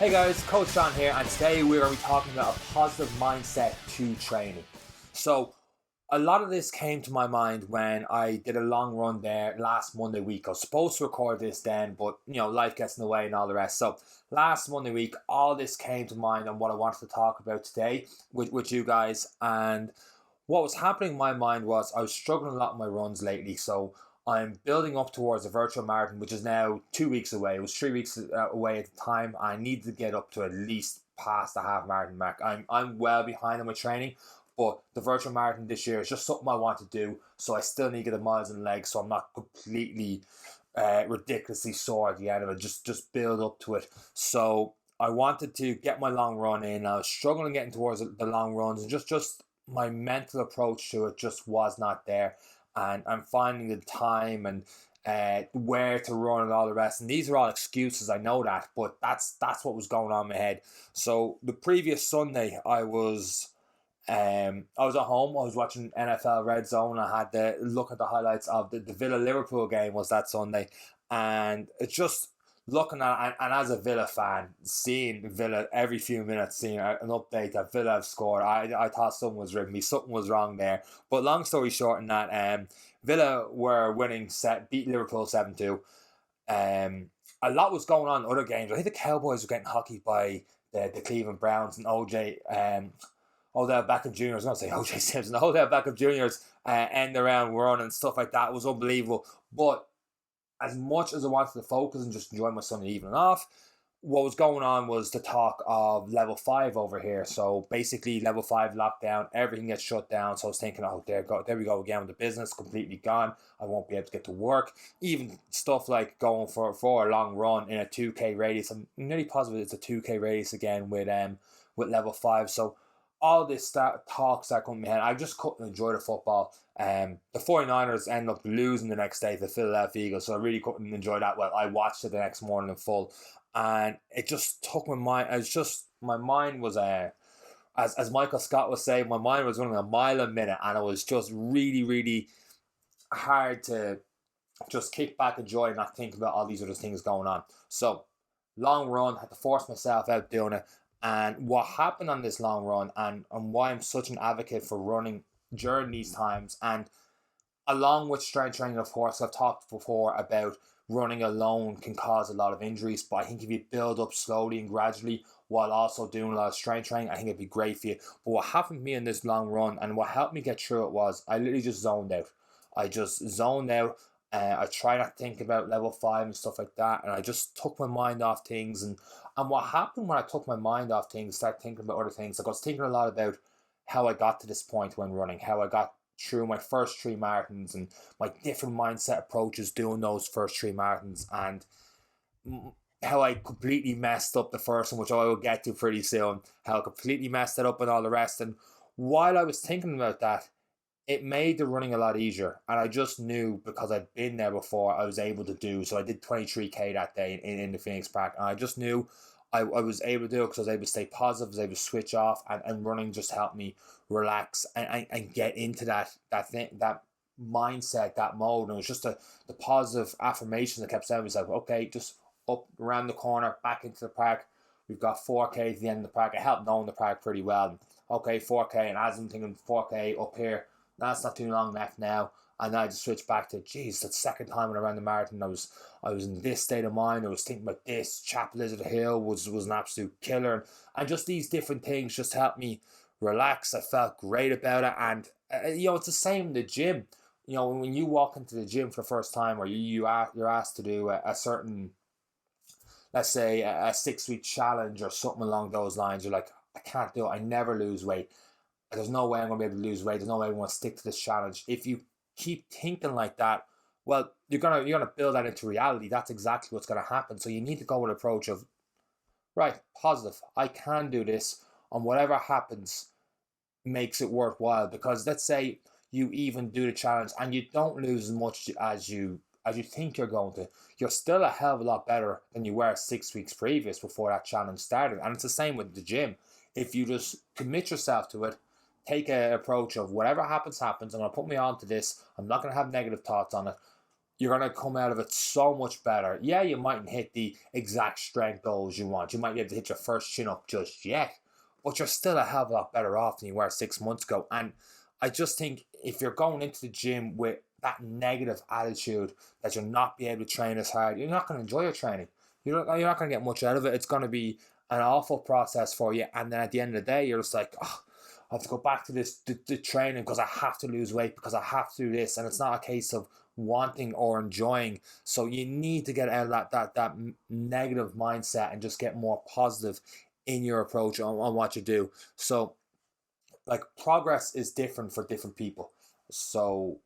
Hey guys, Coach John here, and today we're going to be talking about a positive mindset to training. So, a lot of this came to my mind when I did a long run there last Monday week. I was supposed to record this then, but life gets in the way and all the rest. So, last Monday week, all this came to mind on what I wanted to talk about today with you guys. And what was happening in my mind was I was struggling a lot in my runs lately. So, I'm building up towards a virtual marathon, which is now 2 weeks away. It was 3 weeks away at the time. I need to get up to at least past the half marathon mark. I'm well behind on my training, but the virtual marathon this year is just something I want to do. So I still need to get the miles and legs, so I'm not completely ridiculously sore at the end of it. Just build up to it. So I wanted to get my long run in. I was struggling getting towards the long runs, and just my mental approach to it just was not there, and I'm finding the time and where to run and all the rest. And these are all excuses, I know that, but that's what was going on in my head. So the previous Sunday, I was at home. I was watching NFL Red Zone. I had to look at the highlights of the Villa Liverpool game was that Sunday, and it's just looking at, and as a Villa fan, seeing Villa every few minutes, seeing an update that Villa have scored, I thought something was written me, something was wrong there. But long story short, in that Villa were winning, beat Liverpool 7-2. A lot was going on in other games. I think the Cowboys were getting hockeyed by the Cleveland Browns, and Odell Beckham Jr. I was going to say OJ Simpson. Odell Beckham Jr.'s end around run and stuff like that was unbelievable. But as much as I wanted to focus and just enjoy my Sunday evening off, what was going on was the talk of level 5 over here. So basically, level 5 lockdown, everything gets shut down. So I was thinking, oh, there we go again with the business completely gone. I won't be able to get to work. Even stuff like going for a long run in a 2K radius. I'm nearly positive it's a 2K radius again with level 5. So all this talk that come in my head, I just couldn't enjoy the football. The 49ers ended up losing the next day to the Philadelphia Eagles, so I really couldn't enjoy that. Well, I watched it the next morning in full, and it just took my mind. My mind was as Michael Scott was saying, my mind was running a mile a minute, and it was just really, really hard to just kick back, enjoy, and not think about all these other things going on. So, long run, had to force myself out doing it. And what happened on this long run, and why I'm such an advocate for running during these times, and along with strength training, of course, I've talked before about running alone can cause a lot of injuries, but I think if you build up slowly and gradually while also doing a lot of strength training, I think it'd be great for you. But what happened to me in this long run and what helped me get through it was I literally just zoned out. I just zoned out. I tried not to think about level 5 and stuff like that, and I just took my mind off things. And what happened when I took my mind off things, started thinking about other things, like I was thinking a lot about how I got to this point when running, how I got through my first 3 marathons, and my different mindset approaches doing those first 3 marathons, and how I completely messed up the first one, which I will get to pretty soon, how I completely messed it up and all the rest. And while I was thinking about that, it made the running a lot easier, and I just knew because I'd been there before I was able to do. So I did 23k that day in the Phoenix Park, and I just knew I was able to do it because I was able to stay positive, I was able to switch off, and running just helped me relax and get into that mindset, that mode. And it was just the positive affirmations I kept saying to myself, okay, just up around the corner, back into the park. We've got 4k to the end of the park. I helped knowing the park pretty well. Okay, 4k, and as I'm thinking 4k up here, that's not too long left now. And then I just switched back to, geez, that's the second time when I ran the marathon. I was in this state of mind. I was thinking about this. Chapel Lizard Hill was an absolute killer. And just these different things just helped me relax. I felt great about it. And, it's the same in the gym. When you walk into the gym for the first time, or you're asked to do a certain, let's say, a 6-week challenge or something along those lines, you're like, I can't do it. I never lose weight. There's no way I'm going to be able to lose weight. There's no way I'm going to stick to this challenge. If you keep thinking like that, well, you're gonna build that into reality. That's exactly what's gonna happen. So you need to go with an approach of, right, positive. I can do this, and whatever happens makes it worthwhile. Because let's say you even do the challenge and you don't lose as much as you think you're going to, you're still a hell of a lot better than you were 6 weeks previous before that challenge started. And it's the same with the gym. If you just commit yourself to it, take an approach of whatever happens, I'm going to put me on to this. I'm not going to have negative thoughts on it. you're going to come out of it so much better. Yeah, you mightn't hit the exact strength goals you want. You might be able to hit your first chin-up just yet, but you're still a hell of a lot better off than you were 6 months ago. And I just think if you're going into the gym with that negative attitude that you'll not be able to train as hard, you're not going to enjoy your training. You're not going to get much out of it. It's going to be an awful process for you. And then at the end of the day, you're just like, oh, I have to go back to the training because I have to lose weight, because I have to do this. And it's not a case of wanting or enjoying. So you need to get out of that negative mindset and just get more positive in your approach on what you do. So like progress is different for different people. So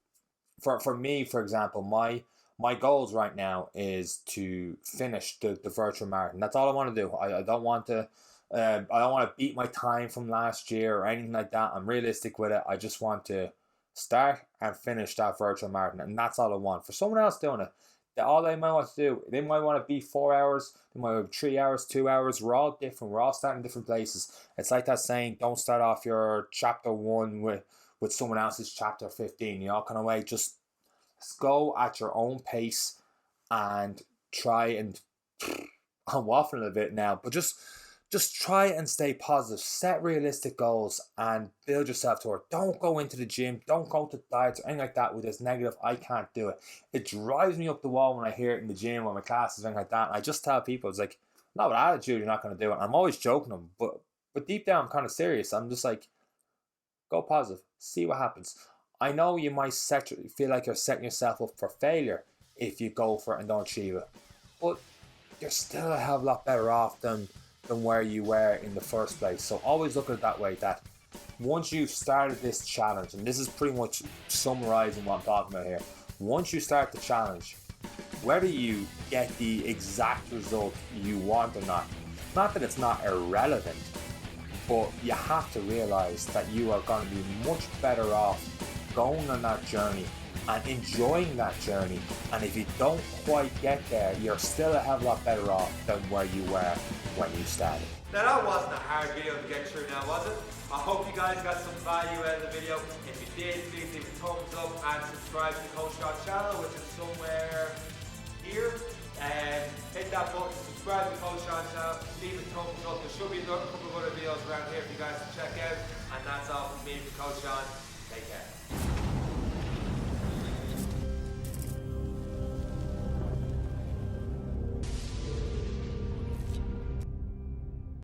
for me, for example, my goals right now is to finish the virtual marathon. That's all I want to do. I don't want to beat my time from last year or anything like that. I'm realistic with it. I just want to start and finish that virtual marathon, and that's all I want. For someone else doing it, all they might want to do, they might want to be 4 hours, they might have 3 hours, 2 hours. We're all different. We're all starting different places. It's like that saying, don't start off your chapter 1 with someone else's chapter 15. You know, kind of way. Just go at your own pace and try and I'm waffling a bit now, but just try and stay positive. Set realistic goals and build yourself toward. Don't go into the gym. Don't go to diets or anything like that with this negative, I can't do it. It drives me up the wall when I hear it in the gym or my classes or anything like that. And I just tell people, it's like, not with attitude, you're not going to do it. I'm always joking them, but deep down, I'm kind of serious. I'm just like, go positive. See what happens. I know you might feel like you're setting yourself up for failure if you go for it and don't achieve it. But you're still a hell of a lot better off than where you were in the first place. So always look at it that way, that once you've started this challenge, and this is pretty much summarizing what I'm talking about here, once you start the challenge, whether you get the exact result you want or not that it's not irrelevant, but you have to realize that you are going to be much better off going on that journey and enjoying that journey. And if you don't quite get there, you're still a hell of a lot better off than where you were when you started. Now that wasn't a hard video to get through now, was it? I hope you guys got some value out of the video. If you did, please leave a thumbs up and subscribe to the Coach Sean channel, which is somewhere here. And hit that button, subscribe to the Coach Sean channel, leave a thumbs up. There should be a couple of other videos around here for you guys to check out. And that's all from me, from Coach Sean. Take care.